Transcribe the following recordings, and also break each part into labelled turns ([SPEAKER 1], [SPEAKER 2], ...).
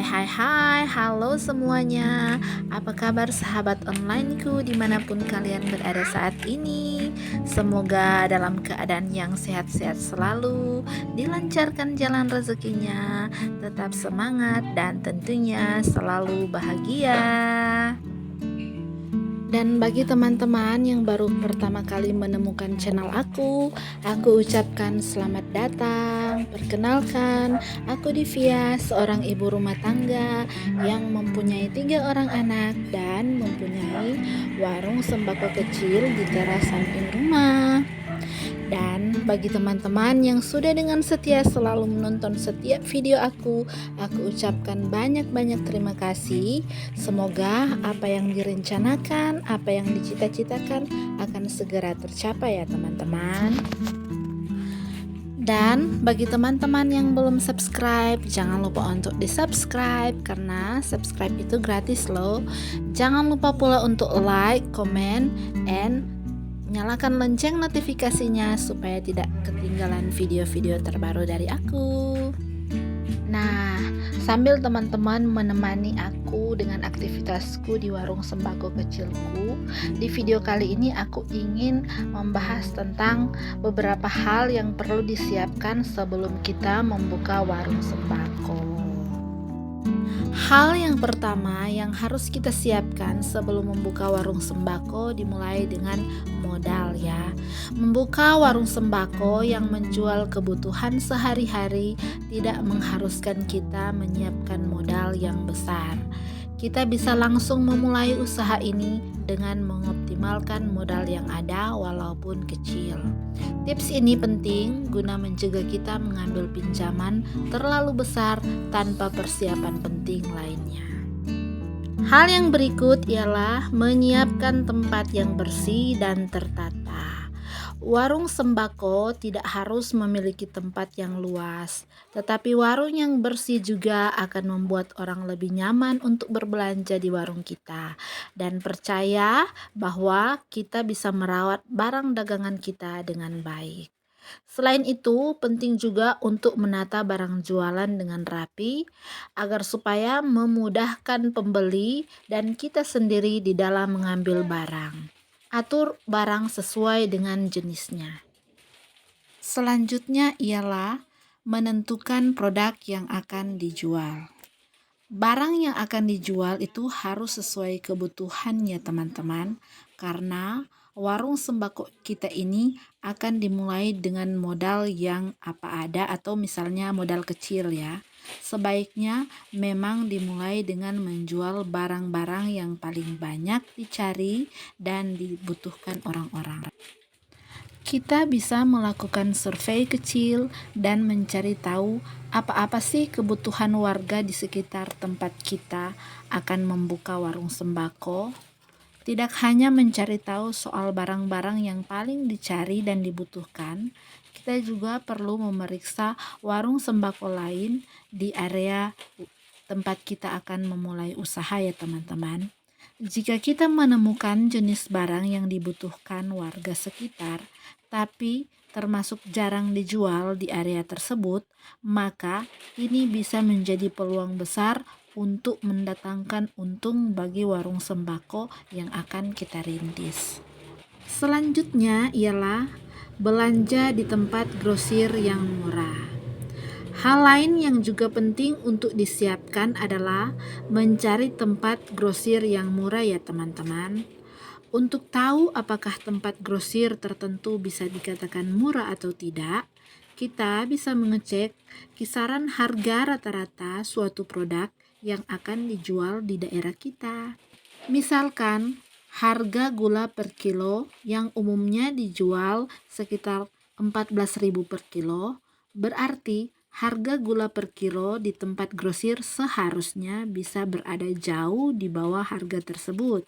[SPEAKER 1] Hai, halo semuanya. Apa kabar sahabat onlineku dimanapun kalian berada saat ini? Semoga dalam keadaan yang sehat-sehat selalu, dilancarkan jalan rezekinya, tetap semangat dan tentunya selalu bahagia. Dan bagi teman-teman yang baru pertama kali menemukan channel aku ucapkan selamat datang. Perkenalkan, aku Divya, seorang ibu rumah tangga yang mempunyai 3 orang anak dan mempunyai warung sembako kecil di teras samping rumah. Dan bagi teman-teman yang sudah dengan setia selalu menonton setiap video aku ucapkan banyak-banyak terima kasih. Semoga apa yang direncanakan, apa yang dicita-citakan akan segera tercapai ya teman-teman. Dan bagi teman-teman yang belum subscribe, jangan lupa untuk di-subscribe karena subscribe itu gratis loh. Jangan lupa pula untuk like, comment, and nyalakan lonceng notifikasinya supaya tidak ketinggalan video-video terbaru dari aku. Nah, sambil teman-teman menemani aku dengan aktivitasku di warung sembako kecilku, di video kali ini aku ingin membahas tentang beberapa hal yang perlu disiapkan sebelum kita membuka warung sembako. Hal yang pertama yang harus kita siapkan sebelum membuka warung sembako dimulai dengan modal ya. Membuka warung sembako yang menjual kebutuhan sehari-hari tidak mengharuskan kita menyiapkan modal yang besar. Kita bisa langsung memulai usaha ini dengan mengoptimalkan modal yang ada walaupun kecil. Tips ini penting guna mencegah kita mengambil pinjaman terlalu besar tanpa persiapan penting lainnya. Hal yang berikut ialah menyiapkan tempat yang bersih dan tertata. Warung sembako tidak harus memiliki tempat yang luas, tetapi warung yang bersih juga akan membuat orang lebih nyaman untuk berbelanja di warung kita dan percaya bahwa kita bisa merawat barang dagangan kita dengan baik. Selain itu, penting juga untuk menata barang jualan dengan rapi agar supaya memudahkan pembeli dan kita sendiri di dalam mengambil barang. Atur barang sesuai dengan jenisnya. Selanjutnya ialah menentukan produk yang akan dijual. Barang yang akan dijual itu harus sesuai kebutuhannya teman-teman, karena warung sembako kita ini akan dimulai dengan modal yang apa ada atau misalnya modal kecil ya. Sebaiknya memang dimulai dengan menjual barang-barang yang paling banyak dicari dan dibutuhkan orang-orang. Kita bisa melakukan survei kecil dan mencari tahu apa-apa sih kebutuhan warga di sekitar tempat kita akan membuka warung sembako. Tidak hanya mencari tahu soal barang-barang yang paling dicari dan dibutuhkan, kita juga perlu memeriksa warung sembako lain di area tempat kita akan memulai usaha ya teman-teman. Jika kita menemukan jenis barang yang dibutuhkan warga sekitar, tapi termasuk jarang dijual di area tersebut, maka ini bisa menjadi peluang besar untuk mendatangkan untung bagi warung sembako yang akan kita rintis. Selanjutnya ialah belanja di tempat grosir yang murah. Hal lain yang juga penting untuk disiapkan adalah mencari tempat grosir yang murah ya teman-teman. Untuk tahu apakah tempat grosir tertentu bisa dikatakan murah atau tidak, kita bisa mengecek kisaran harga rata-rata suatu produk yang akan dijual di daerah kita. Misalkan, harga gula per kilo yang umumnya dijual sekitar 14.000 per kilo, berarti harga gula per kilo di tempat grosir seharusnya bisa berada jauh di bawah harga tersebut.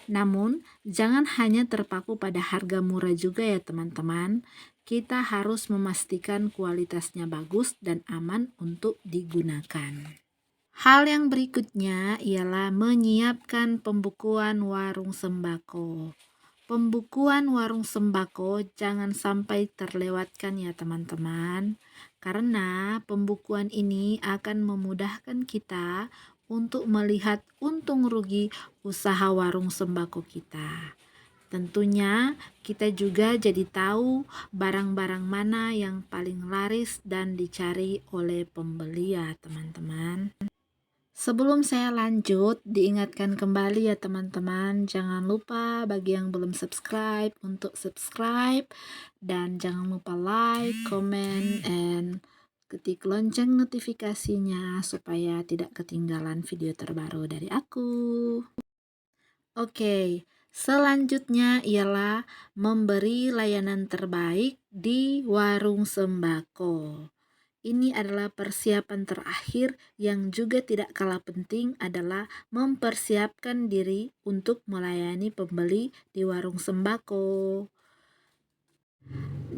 [SPEAKER 1] Namun, jangan hanya terpaku pada harga murah juga ya teman-teman. Kita harus memastikan kualitasnya bagus dan aman untuk digunakan. Hal yang berikutnya ialah menyiapkan pembukuan warung sembako. Pembukuan warung sembako jangan sampai terlewatkan ya teman-teman, karena pembukuan ini akan memudahkan kita untuk melihat untung rugi usaha warung sembako kita. Tentunya kita juga jadi tahu barang-barang mana yang paling laris dan dicari oleh pembeli ya teman-teman. Sebelum saya lanjut, diingatkan kembali ya teman-teman, jangan lupa bagi yang belum subscribe untuk subscribe, dan jangan lupa like, comment, and ketik lonceng notifikasinya supaya tidak ketinggalan video terbaru dari aku. Oke, selanjutnya ialah memberi layanan terbaik di warung sembako. Ini adalah persiapan terakhir yang juga tidak kalah penting adalah mempersiapkan diri untuk melayani pembeli di warung sembako.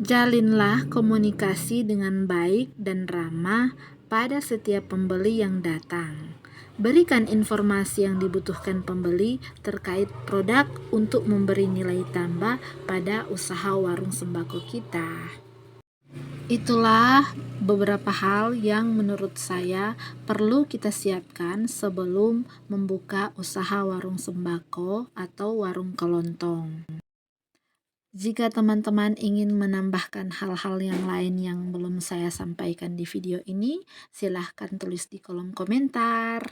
[SPEAKER 1] Jalinlah komunikasi dengan baik dan ramah pada setiap pembeli yang datang. Berikan informasi yang dibutuhkan pembeli terkait produk untuk memberi nilai tambah pada usaha warung sembako kita. Itulah beberapa hal yang menurut saya perlu kita siapkan sebelum membuka usaha warung sembako atau warung kelontong. Jika teman-teman ingin menambahkan hal-hal yang lain yang belum saya sampaikan di video ini, silahkan tulis di kolom komentar.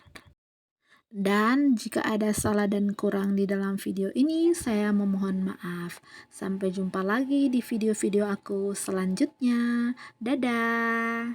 [SPEAKER 1] Dan jika ada salah dan kurang di dalam video ini, saya memohon maaf. Sampai jumpa lagi di video-video aku selanjutnya. Dadah!